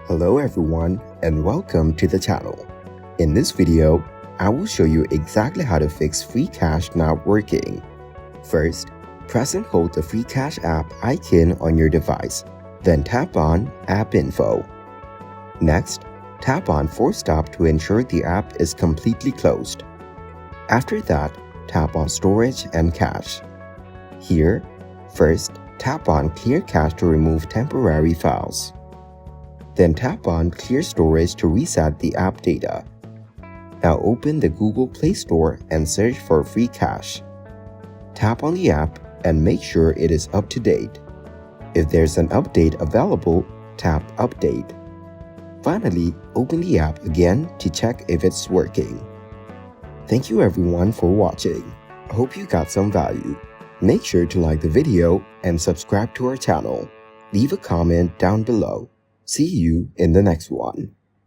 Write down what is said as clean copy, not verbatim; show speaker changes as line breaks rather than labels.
Hello everyone and welcome to the channel. In this video, I will show you exactly how to fix Freecash not working. First, press and hold the Freecash app icon on your device, then tap on App Info. Next, tap on Force Stop to ensure the app is completely closed. After that, tap on Storage and Cache. Here, first, tap on Clear Cache to remove temporary files. Then tap on Clear Storage to reset the app data. Now open the Google Play Store and search for Freecash. Tap on the app and make sure it is up to date. If there's an update available, tap Update. Finally, open the app again to check if it's working. Thank you everyone for watching. I hope you got some value. Make sure to like the video and subscribe to our channel. Leave a comment down below. See you in the next one.